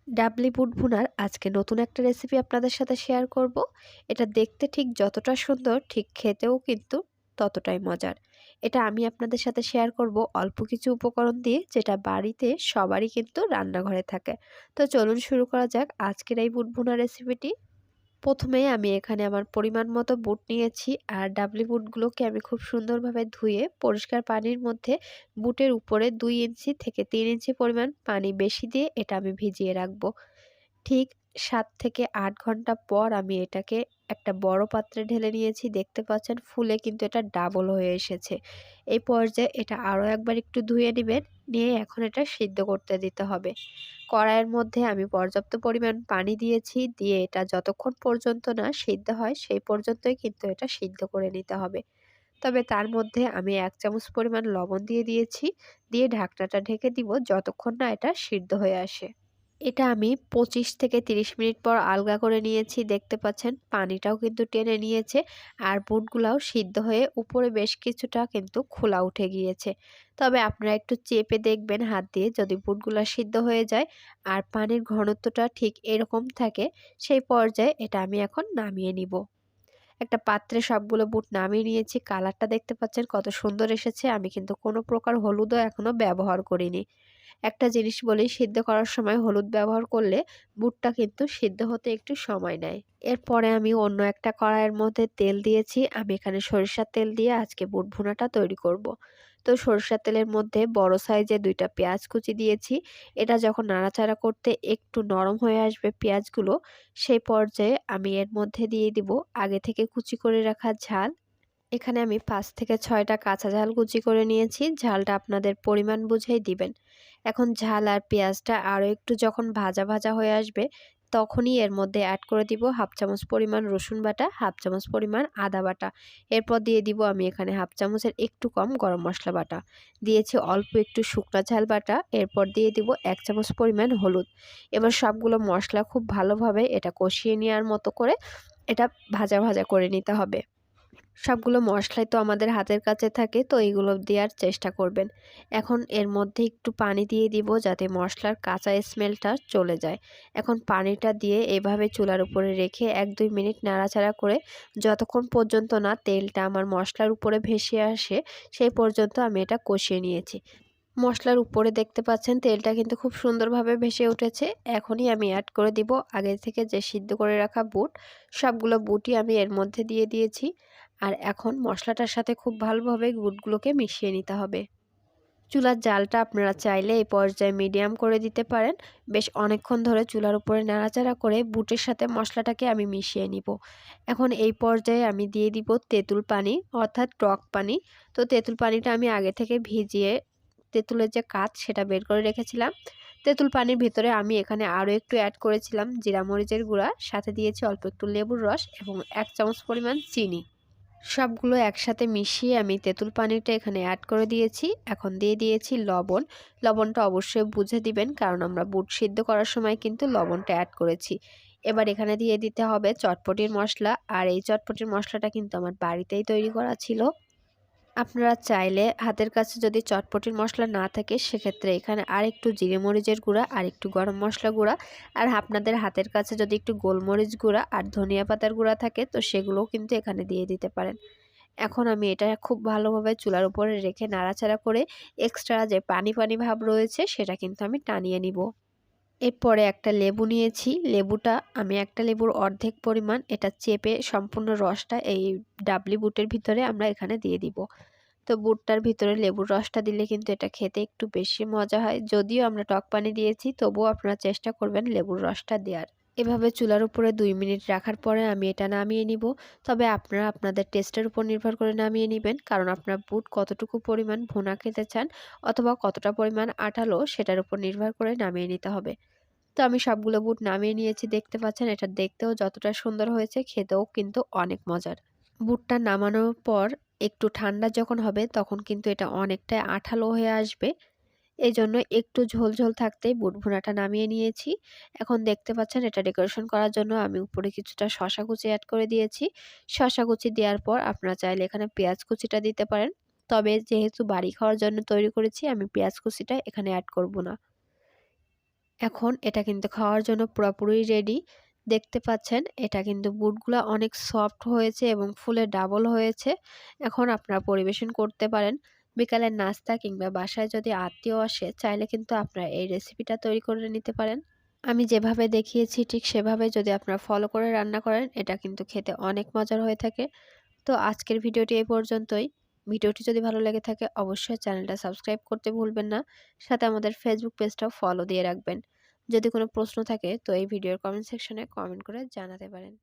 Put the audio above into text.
ডাবলি বুট ভুনার আজকে নতুন একটা রেসিপি আপনাদের সাথে শেয়ার করব। এটা দেখতে ঠিক যতটা সুন্দর, ঠিক খেতেও কিন্তু ততটাই মজার। এটা আমি আপনাদের সাথে শেয়ার করব অল্প কিছু উপকরণ দিয়ে, যেটা বাড়িতে সবারই কিন্তু রান্নাঘরে থাকে। তো চলুন শুরু করা যাক আজকের এই বুট ভুনা রেসিপিটি। প্রথমে আমি এখানে আমার পরিমাণ মতো বুট নিয়েছি, আর ডাবলি বুটগুলোকে আমি খুব সুন্দরভাবে ধুয়ে পরিষ্কার পানির মধ্যে বুটের উপরে 2 ইঞ্চি থেকে 3 ইঞ্চি পরিমাণ পানি বেশি দিয়ে এটা আমি ভিজিয়ে রাখবো। ঠিক ৭ থেকে ৮ ঘন্টা পর আমি এটাকে একটা বড় পাত্রে ঢেলে নিয়েছি। দেখতে পাচ্ছেন ফুলে কিন্তু এটা ডাবল হয়ে এসেছে। এই পর্যায়ে এটা আরও একবার একটু ধুয়ে নিবেন, নিয়ে এখন এটা সিদ্ধ করতে দিতে হবে। কড়াইয়ের মধ্যে আমি পর্যাপ্ত পরিমাণ পানি দিয়েছি, দিয়ে এটা যতক্ষণ পর্যন্ত না সিদ্ধ হয় সেই পর্যন্তই কিন্তু এটা সিদ্ধ করে নিতে হবে। তবে তার মধ্যে আমি ১ চামচ পরিমাণ লবণ দিয়ে দিয়েছি, দিয়ে ঢাকনাটা ঢেকে দিব যতক্ষণ না এটা সিদ্ধ হয়ে আসে। এটা আমি ২৫ থেকে ৩০ মিনিট পর আলগা করে নিয়েছি। দেখতে পাচ্ছেন পানিটাও কিন্তু টেনে নিয়েছে, আর বুটগুলাও সিদ্ধ হয়ে উপরে বেশ কিছুটা কিন্তু খোলা উঠে গিয়েছে। তবে আপনারা একটু চেপে দেখবেন হাত দিয়ে, যদি বুটগুলা সিদ্ধ হয়ে যায় আর পানির ঘনত্বটা ঠিক এরকম থাকে, সেই পর্যায়ে এটা আমি এখন নামিয়ে নিব। একটা পাত্রে সবগুলো বুট নামিয়ে নিয়েছি। কালারটা দেখতে পাচ্ছেন কত সুন্দর এসেছে। আমি কিন্তু কোনো প্রকার হলুদও এখনো ব্যবহার করিনি। একটা জিনিস বলি, সিদ্ধ করার সময় হলুদ ব্যবহার করলে বুটটা কিন্তু সিদ্ধ হতে একটু সময় নেয়। এরপরে আমি অন্য একটা কড়াইয়ের মধ্যে তেল দিয়েছি। আমি এখানে সরিষার তেল দিয়ে আজকে বুট ভুনাটা তৈরি করব। তো সরিষার তেলের মধ্যে বড় সাইজে ২টা পেঁয়াজ কুচি দিয়েছি। এটা যখন নাড়াচাড়া করতে একটু নরম হয়ে আসবে পেঁয়াজগুলো, সেই পর্যায়ে আমি এর মধ্যে দিয়ে দিব আগে থেকে কুচি করে রাখা ঝাল। এখানে আমি ৫ থেকে ৬টা কাঁচা ঝাল কুচি করে নিয়েছি। ঝালটা আপনাদের পরিমাণ বুঝেই দিবেন। এখন ঝাল আর পেঁয়াজটা আরও একটু যখন ভাজা ভাজা হয়ে আসবে, তখনই এর মধ্যে অ্যাড করে দিব 1/2 চামচ পরিমাণ রসুন বাটা, 1/2 চামচ পরিমাণ আদা বাটা। এরপর দিয়ে দিব আমি এখানে 1/2 চামচের একটু কম গরম মশলা বাটা। দিয়েছি অল্প একটু শুকনা ঝাল বাটা। এরপর দিয়ে দিব ১ চামচ পরিমাণ হলুদ। এবার সবগুলো মশলা খুব ভালোভাবে এটা কষিয়ে নেওয়ার মতো করে এটা ভাজা ভাজা করে নিতে হবে। সবগুলো মশলাই তো আমাদের হাতের কাছে থাকে, তো এইগুলো দেওয়ার চেষ্টা করবেন। এখন এর মধ্যে একটু পানি দিয়ে দিব যাতে মশলার কাঁচা স্মেলটা চলে যায়। এখন পানিটা দিয়ে এভাবে চুলার উপরে রেখে ১-২ মিনিট নাড়াচাড়া করে যতক্ষণ পর্যন্ত না তেলটা আমার মশলার উপরে ভেসে আসে, সেই পর্যন্ত আমি এটা কষিয়ে নিয়েছি। মশলার উপরে দেখতে পাচ্ছেন তেলটা কিন্তু খুব সুন্দরভাবে ভেসে উঠেছে। এখনই আমি অ্যাড করে দিব আগে থেকে যে সিদ্ধ করে রাখা বুট। সবগুলো বুটই আমি এর মধ্যে দিয়ে দিয়েছি। আর এখন মশলাটার সাথে খুব ভালোভাবে বুটগুলোকে মিশিয়ে নিতে হবে। চুলার জালটা আপনারা চাইলে এই পর্যায়ে মিডিয়াম করে দিতে পারেন। বেশ অনেকক্ষণ ধরে চুলার উপরে নাড়াচাড়া করে বুটের সাথে মশলাটাকে আমি মিশিয়ে নিব। এখন এই পর্যায়ে আমি দিয়ে দিব তেঁতুল পানি, অর্থাৎ টক পানি। তো তেঁতুল পানিটা আমি আগে থেকে ভিজিয়ে তেঁতুলের যে কাঠ সেটা বের করে রেখেছিলাম। তেঁতুল পানির ভিতরে আমি এখানে আরও একটু অ্যাড করেছিলাম জিরা মরিচের গুঁড়া, সাথে দিয়েছি অল্প একটু লেবুর রস এবং ১ চামচ পরিমাণ চিনি। সবগুলো একসাথে মিশিয়ে আমি তেঁতুল পানিটা এখানে অ্যাড করে দিয়েছি। এখন দিয়ে দিয়েছি লবণ। লবণটা অবশ্যই বুঝে দিবেন, কারণ আমরা বুট সিদ্ধ করার সময় কিন্তু লবণটা অ্যাড করেছি। এবার এখানে দিয়ে দিতে হবে চটপটির মশলা, আর এই চটপটির মশলাটা কিন্তু আমার বাড়িতেই তৈরি করা ছিল। আপনারা চাইলে হাতের কাছে যদি চটপটির মশলা না থাকে, সেক্ষেত্রে এখানে আরেকটু জিরে মরিচের গুঁড়া, আর একটু গরম মশলা গুঁড়া, আর আপনাদের হাতের কাছে যদি একটু গোলমরিচ গুঁড়া আর ধনিয়া পাতার গুঁড়া থাকে, তো সেগুলোও কিন্তু এখানে দিয়ে দিতে পারেন। এখন আমি এটা খুব ভালোভাবে চুলার উপরে রেখে নাড়াচাড়া করে এক্সট্রা যে পানি পানি ভাব রয়েছে সেটা কিন্তু আমি টানিয়ে নিব। এরপরে একটা লেবু নিয়েছি। লেবুটা আমি একটা লেবুর অর্ধেক পরিমাণ এটা চেপে সম্পূর্ণ রসটা এই ডাবলি বুটের ভিতরে আমরা এখানে দিয়ে দিব। তো বুটটার ভিতরে লেবুর রসটা দিলে কিন্তু এটা খেতে একটু বেশি মজা হয়। যদিও আমরা টক পানি দিয়েছি, তবুও আপনারা চেষ্টা করবেন লেবুর রসটা দেওয়ার। এভাবে চুলার উপরে ২ মিনিট রাখার পরে আমি এটা নামিয়ে নিব। তবে আপনারা আপনাদের টেস্টের উপর নির্ভর করে নামিয়ে নিবেন, কারণ আপনারা বুট কতটুকু পরিমাণ ভুনা খেতে চান অথবা কতটা পরিমাণ আঠালো সেটার উপর নির্ভর করে নামিয়ে নিতে হবে। তো আমি সবগুলো বুট নামিয়ে নিয়েছি। দেখতে পাচ্ছেন এটা দেখতেও যতটা সুন্দর হয়েছে, খেতেও কিন্তু অনেক মজার। বুটটা নামানোর পর একটু ঠান্ডা যখন হবে, তখন কিন্তু এটা অনেকটাই আঠালো হয়ে আসবে। এজন্য একটু ঝোল ঝোল থাকতেই বুট ভুনাটা নামিয়ে নিয়েছি। এখন দেখতে পাচ্ছেন এটা ডেকোরেশন করার জন্য আমি উপরে কিছুটা শসা কুচি অ্যাড করে দিয়েছি। শসা কুচি দেওয়ার পর আপনারা চাইলে এখানে পেঁয়াজ কুচিটা দিতে পারেন। তবে যেহেতু বাড়ি খাওয়ার জন্য তৈরি করেছি, আমি পেঁয়াজ কুচিটা এখানে অ্যাড করব না। এখন এটা কিন্তু খাওয়ার জন্য পুরোপুরি রেডি। দেখতে পাচ্ছেন এটা কিন্তু বুটগুলা অনেক সফট হয়েছে এবং ফুলে ডাবল হয়েছে। এখন আপনারা পরিবেশন করতে পারেন। বিকালের নাস্তা কিংবা বাসায় যদি আত্মীয় আসে চাইলে কিন্তু আপনারা এই রেসিপিটা তৈরি করে নিতে পারেন। আমি যেভাবে দেখিয়েছি ঠিক সেভাবে যদি আপনারা ফলো করে রান্না করেন এটা কিন্তু খেতে অনেক মজার হয়ে থাকে। তো আজকের ভিডিওটি এই পর্যন্তই। ভিডিওটি যদি ভালো লেগে থাকে অবশ্যই চ্যানেলটা সাবস্ক্রাইব করতে ভুলবেন না। সাথে আমাদের ফেসবুক পেজটাও ফলো দিয়ে রাখবেন। যদি কোনো প্রশ্ন থাকে তো এই ভিডিওর কমেন্ট সেকশনে কমেন্ট করে জানাতে পারেন।